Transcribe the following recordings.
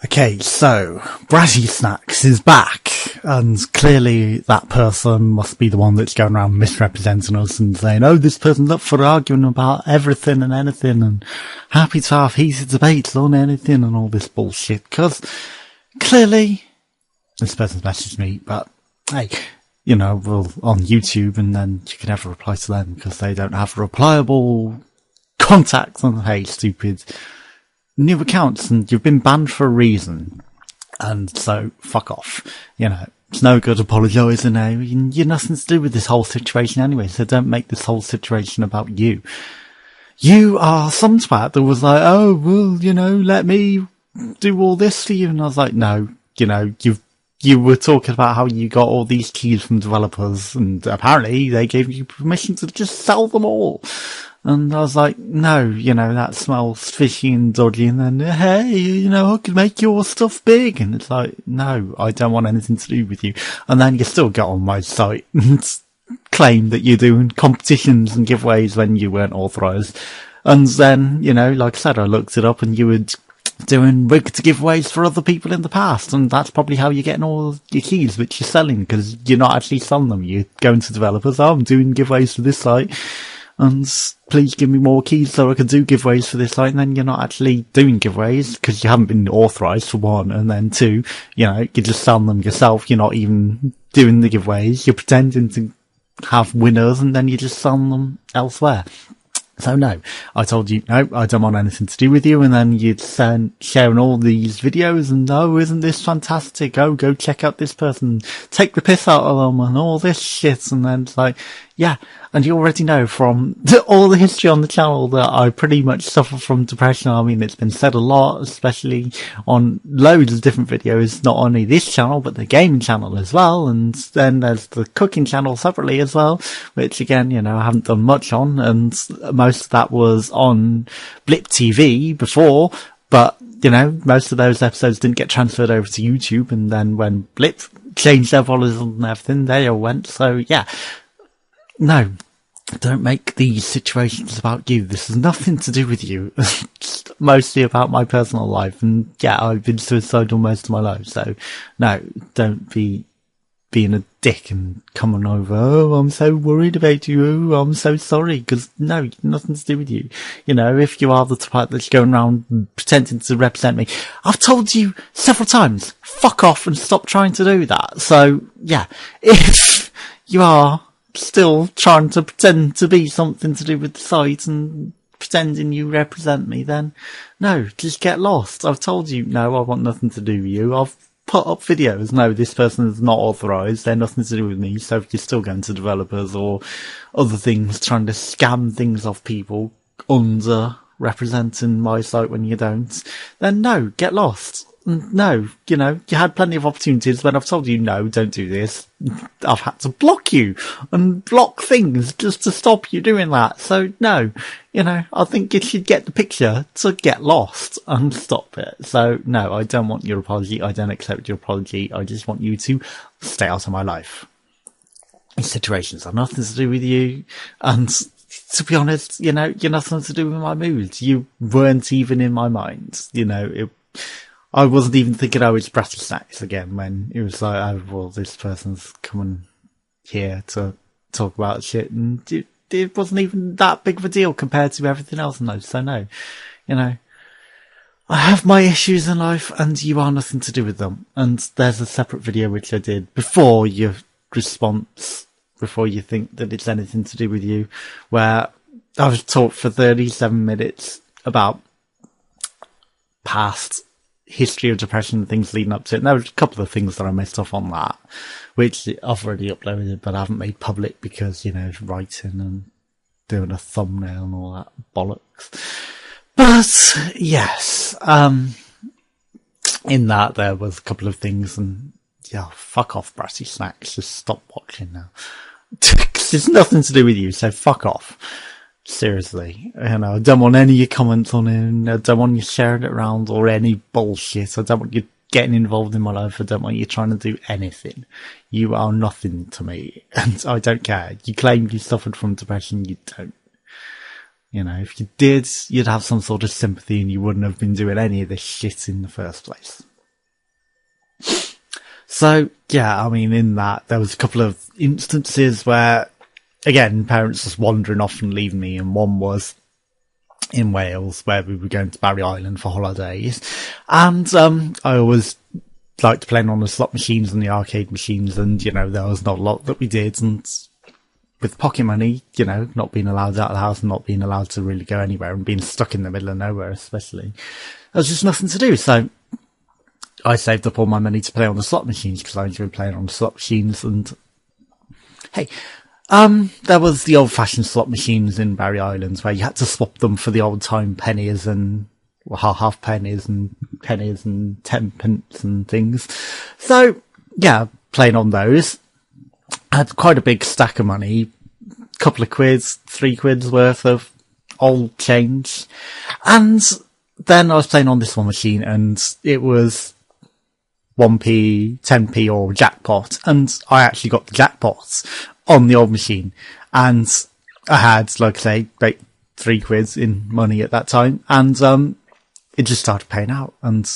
Okay, so BrattySnax is back, and clearly that person must be the one that's going around misrepresenting us and saying, oh, this person's up for arguing about everything and anything, and happy to have heated debates on anything and all this bullshit, because clearly this person's messaged me, but hey, you know, we're on YouTube, and then you can have a reply to them, because they don't have replyable contacts, and hey, stupid new accounts, and you've been banned for a reason, and so fuck off. You know, it's no good apologising now. You're nothing to do with this whole situation anyway, so don't make this whole situation about you. You are some twat that was like, oh, well, you know, let me do all this for you, and I was like, no, you know, you were talking about how you got all these keys from developers, and apparently they gave you permission to just sell them all. And I was like, no, you know, that smells fishy and dodgy, and then, hey, you know, I can make your stuff big. And it's like, no, I don't want anything to do with you. And then you still get on my site and claim that you're doing competitions and giveaways when you weren't authorised. And then, you know, like I said, I looked it up and you were doing rigged giveaways for other people in the past, and that's probably how you're getting all your keys which you're selling, because you're not actually selling them. You're going to developers, oh, I'm doing giveaways for this site, and please give me more keys so I can do giveaways for this site. And then you're not actually doing giveaways because you haven't been authorised, for one, and then two, you know, you're just selling them yourself. You're not even doing the giveaways. You're pretending to have winners, and then you're just selling them elsewhere. So no, I told you, no, I don't want anything to do with you, and then you'd sharing all these videos, and oh, isn't this fantastic? Oh, go check out this person, take the piss out of them, and all this shit, and then it's like, yeah, and you already know from all the history on the channel that I pretty much suffer from depression. I mean, it's been said a lot, especially on loads of different videos, not only this channel, but the gaming channel as well, and then there's the cooking channel separately as well, which again, you know, I haven't done much on, and most of that was on Blip TV before, but, you know, most of those episodes didn't get transferred over to YouTube, and then when Blip changed their policies and everything, they all went, so yeah. No, don't make these situations about you. This has nothing to do with you. It's mostly about my personal life. And yeah, I've been suicidal most of my life. So no, don't be being a dick and coming over. Oh, I'm so worried about you. Oh, I'm so sorry. Because no, nothing to do with you. You know, if you are the type that's going around pretending to represent me, I've told you several times, fuck off and stop trying to do that. So yeah, if you are still trying to pretend to be something to do with the site and pretending you represent me, then no, just get lost. I've told you, no, I want nothing to do with you. I've put up videos, no, this person is not authorised, they're nothing to do with me. So if you're still going to developers or other things, trying to scam things off people under representing my site when you don't, then no, get lost. No, you know, you had plenty of opportunities when I've told you, no, don't do this. I've had to block you and block things just to stop you doing that. So no, you know, I think you should get the picture to get lost and stop it. So no, I don't want your apology. I don't accept your apology. I just want you to stay out of my life. These situations have nothing to do with you. And to be honest, you know, you're nothing to do with my moods. You weren't even in my mind. You know, I wasn't even thinking, oh, it's BrattySnax again, when it was like, oh, well, this person's coming here to talk about shit, and it wasn't even that big of a deal compared to everything else in those. So no, you know, I have my issues in life, and you are nothing to do with them. And there's a separate video which I did before your response, before you think that it's anything to do with you, where I was talked for 37 minutes about past history of depression and things leading up to it. And there were a couple of things that I messed up on that, which I've already uploaded, but I haven't made public because, you know, writing and doing a thumbnail and all that bollocks. But yes, in that there was a couple of things, and yeah, fuck off, BrattySnax. Just stop watching now. It's nothing to do with you, so fuck off. Seriously, you know, I don't want any of your comments on it. I don't want you sharing it around or any bullshit. I don't want you getting involved in my life. I don't want you trying to do anything. You are nothing to me, and I don't care. You claim you suffered from depression. You don't. You know, if you did, you'd have some sort of sympathy, and you wouldn't have been doing any of this shit in the first place. So, yeah, I mean, in that, there was a couple of instances where, again, parents just wandering off and leaving me, and one was in Wales, where we were going to Barry Island for holidays, and I always liked playing on the slot machines and the arcade machines, and, you know, there was not a lot that we did, and with pocket money, you know, not being allowed out of the house and not being allowed to really go anywhere, and being stuck in the middle of nowhere especially, there was just nothing to do. So I saved up all my money to play on the slot machines, because I enjoyed playing on the slot machines. And hey, there was the old-fashioned slot machines in Barry Islands where you had to swap them for the old-time pennies and half pennies and 10pence and things. So yeah, playing on those. I had quite a big stack of money, couple of quids, 3 quid's worth of old change. And then I was playing on this one machine, and it was 1p, 10p or jackpot, and I actually got the jackpots on the old machine, and I had, like I say, like 3 quids in money at that time, and it just started paying out, and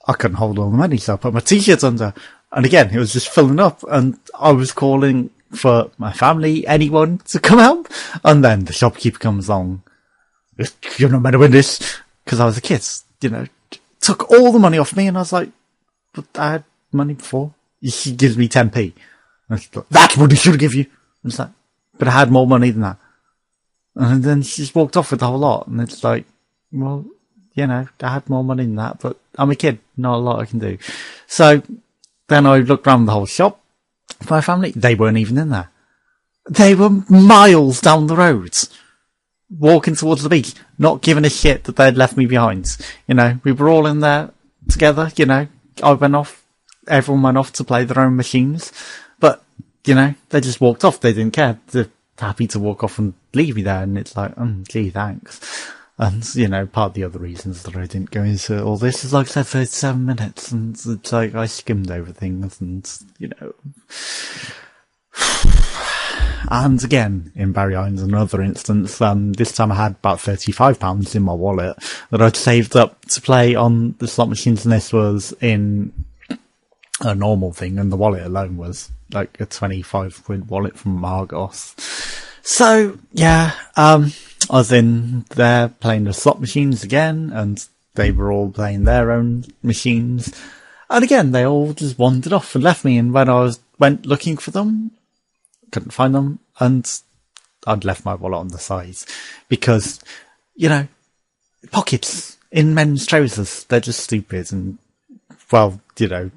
I couldn't hold all the money, so I put my t-shirts under, and again, it was just filling up, and I was calling for my family, anyone to come out, and then the shopkeeper comes along, "You're not meant to win this," because I was a kid, you know, took all the money off me, and I was like, "But I had money before." She gives me 10p. And she's like, "That's what he should give you." And it's like, "But I had more money than that." And then she just walked off with the whole lot, and it's like, well, you know, I had more money than that, but I'm a kid, not a lot I can do. So then I looked around the whole shop for my family. They weren't even in there. They were miles down the road, walking towards the beach, not giving a shit that they'd left me behind. You know, we were all in there together, you know. I went off, everyone went off to play their own machines, but, you know, they just walked off. They didn't care. They're happy to walk off and leave me there, and it's like, gee, thanks. And, you know, part of the other reasons that I didn't go into all this is, like I said, 37 minutes, and it's like I skimmed over things, and, you know. And again, in Barry Islands, another instance, this time I had about £35 in my wallet that I'd saved up to play on the slot machines, and this was in a normal thing, and the wallet alone was like a 25 quid wallet from Argos. So, yeah, I was in there playing the slot machines again, and they were all playing their own machines. And again, they all just wandered off and left me, and when I went looking for them, couldn't find them, and I'd left my wallet on the side. Because, you know, pockets in men's trousers, they're just stupid, and, well, you know,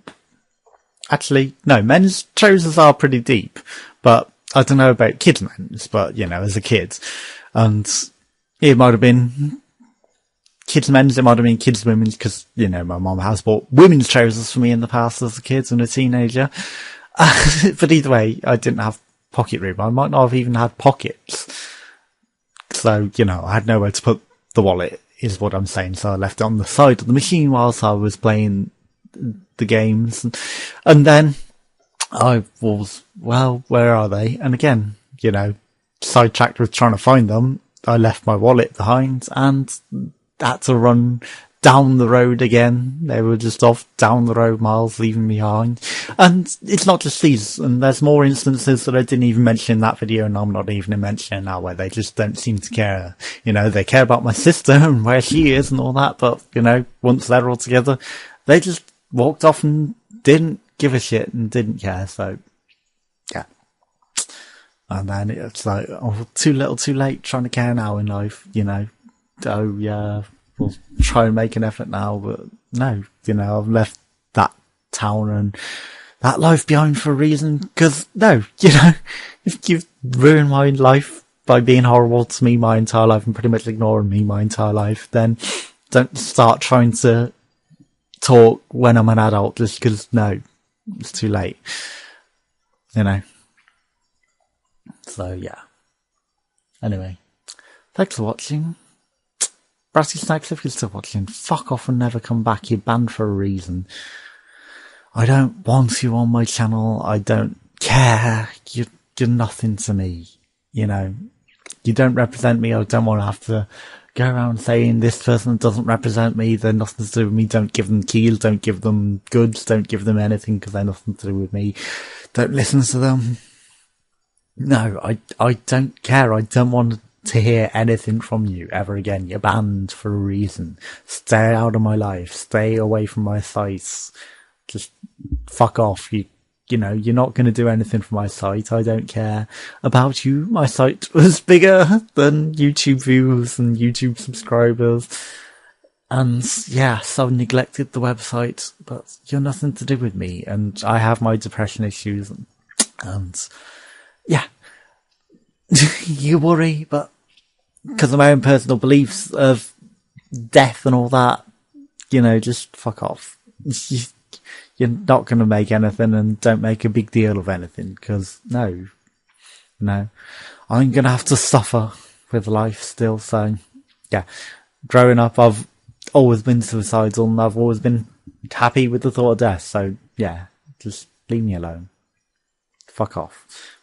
actually, no, men's trousers are pretty deep, but I don't know about kids' men's, but, you know, as a kid. And it might have been kids' men's, it might have been kids' women's, because, you know, my mum has bought women's trousers for me in the past as a kid and a teenager. But either way, I didn't have pocket room. I might not have even had pockets. So, you know, I had nowhere to put the wallet, is what I'm saying. So I left it on the side of the machine whilst I was playing the games. And then I was, well, where are they? And again, you know, sidetracked with trying to find them. I left my wallet behind and had to run down the road again. They were just off down the road miles, leaving me behind. And it's not just these, and there's more instances that I didn't even mention in that video, and I'm not even mentioning now, where they just don't seem to care. You know, they care about my sister and where she is and all that, but, you know, once they're all together, they just walked off and didn't give a shit and didn't care. So, yeah. And then it's like, oh, too little, too late, trying to care now in life, you know. Oh, yeah, we'll try and make an effort now, but no, you know, I've left that town and that life behind for a reason, because, no, you know, if you've ruined my life by being horrible to me my entire life and pretty much ignoring me my entire life, then don't start trying to talk when I'm an adult, just because, no, it's too late, you know. So, yeah. Anyway, thanks for watching. BrattySnax, if you're still watching, fuck off and never come back. You're banned for a reason. I don't want you on my channel. I don't care. You're nothing to me. You know, you don't represent me. I don't want to have to go around saying this person doesn't represent me, they're nothing to do with me, don't give them keys, don't give them goods, don't give them anything because they're nothing to do with me, don't listen to them. No, I don't care. I don't want to hear anything from you ever again. You're banned for a reason. Stay out of my life. Stay away from my sites. Just fuck off. You know, you're not going to do anything for my site. I don't care about you. My site was bigger than YouTube views and YouTube subscribers. And yeah, so I neglected the website, but you're nothing to do with me. And I have my depression issues. And yeah, you worry, but because of my own personal beliefs of death and all that, you know, just fuck off. You're not going to make anything, and don't make a big deal of anything, because no, I'm going to have to suffer with life still. So yeah, growing up, I've always been suicidal, and I've always been happy with the thought of death. So yeah, just leave me alone. Fuck off.